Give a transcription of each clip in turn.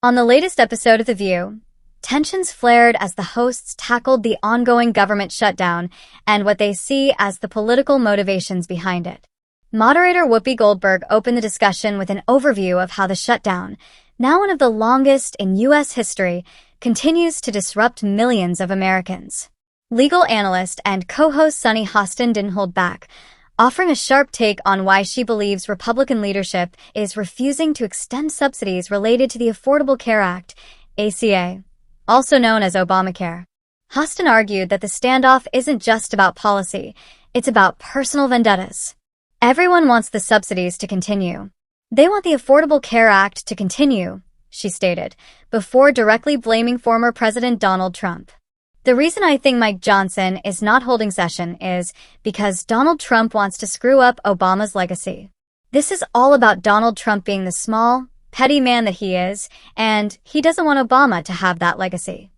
On the latest episode of The View, tensions flared as the hosts tackled the ongoing government shutdown and what they see as the political motivations behind it. Moderator Whoopi Goldberg opened the discussion with an overview of how the shutdown, now one of the longest in U.S. history, continues to disrupt millions of Americans. Legal analyst and co-host Sunny Hostin didn't hold back, offering a sharp take on why she believes Republican leadership is refusing to extend subsidies related to the Affordable Care Act, ACA, also known as Obamacare. Hostin argued that the standoff isn't just about policy, it's about personal vendettas. Everyone wants the subsidies to continue. They want the Affordable Care Act to continue, she stated, before directly blaming former President Donald Trump. The reason I think Mike Johnson is not holding session is because Donald Trump wants to screw up Obama's legacy. This is all about Donald Trump being the small, petty man that he is, and he doesn't want Obama to have that legacy.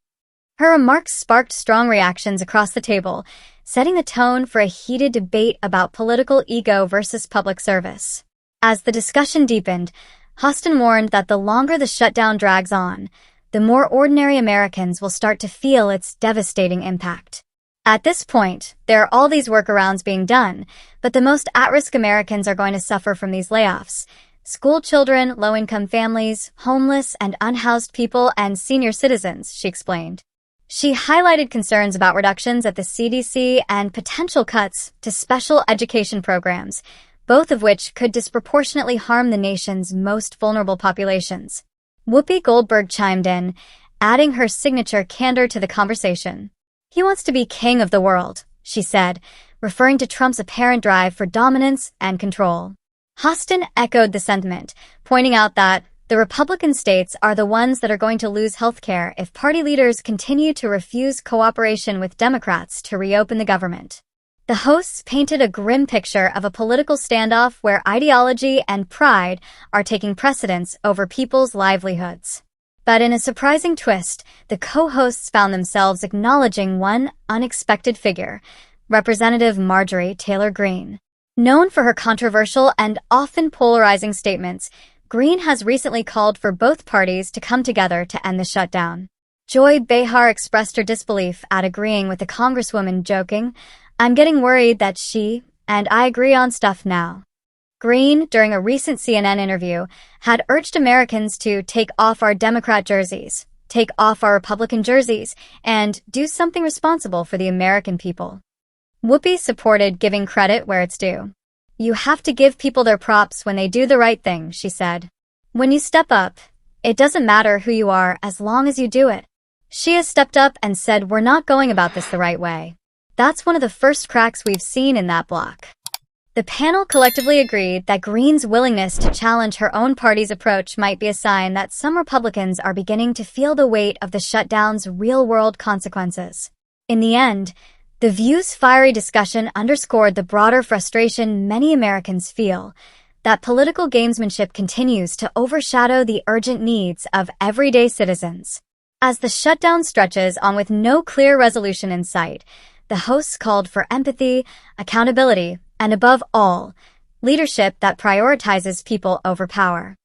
Her remarks sparked strong reactions across the table, setting the tone for a heated debate about political ego versus public service. As the discussion deepened, Hostin warned that the longer the shutdown drags on, the more ordinary Americans will start to feel its devastating impact. At this point, there are all these workarounds being done, but the most at-risk Americans are going to suffer from these layoffs. School children, low-income families, homeless and unhoused people, and senior citizens, she explained. She highlighted concerns about reductions at the CDC and potential cuts to special education programs, both of which could disproportionately harm the nation's most vulnerable populations. Whoopi Goldberg chimed in, adding her signature candor to the conversation. He wants to be king of the world, she said, referring to Trump's apparent drive for dominance and control. Hostin echoed the sentiment, pointing out that the Republican states are the ones that are going to lose health care if party leaders continue to refuse cooperation with Democrats to reopen the government. The hosts painted a grim picture of a political standoff where ideology and pride are taking precedence over people's livelihoods. But in a surprising twist, the co-hosts found themselves acknowledging one unexpected figure, Representative Marjorie Taylor Greene. Known for her controversial and often polarizing statements, Greene has recently called for both parties to come together to end the shutdown. Joy Behar expressed her disbelief at agreeing with the congresswoman, joking, "I'm getting worried that she and I agree on stuff now." Greene, during a recent CNN interview, had urged Americans to take off our Democrat jerseys, take off our Republican jerseys, and do something responsible for the American people. Whoopi supported giving credit where it's due. "You have to give people their props when they do the right thing," she said. "When you step up, it doesn't matter who you are as long as you do it." She has stepped up and said, "We're not going about this the right way." That's one of the first cracks we've seen in that block. The panel collectively agreed that Greene's willingness to challenge her own party's approach might be a sign that some Republicans are beginning to feel the weight of the shutdown's real-world consequences. In the end, The View's fiery discussion underscored the broader frustration many Americans feel, that political gamesmanship continues to overshadow the urgent needs of everyday citizens. As the shutdown stretches on with no clear resolution in sight, the hosts called for empathy, accountability, and above all, leadership that prioritizes people over power.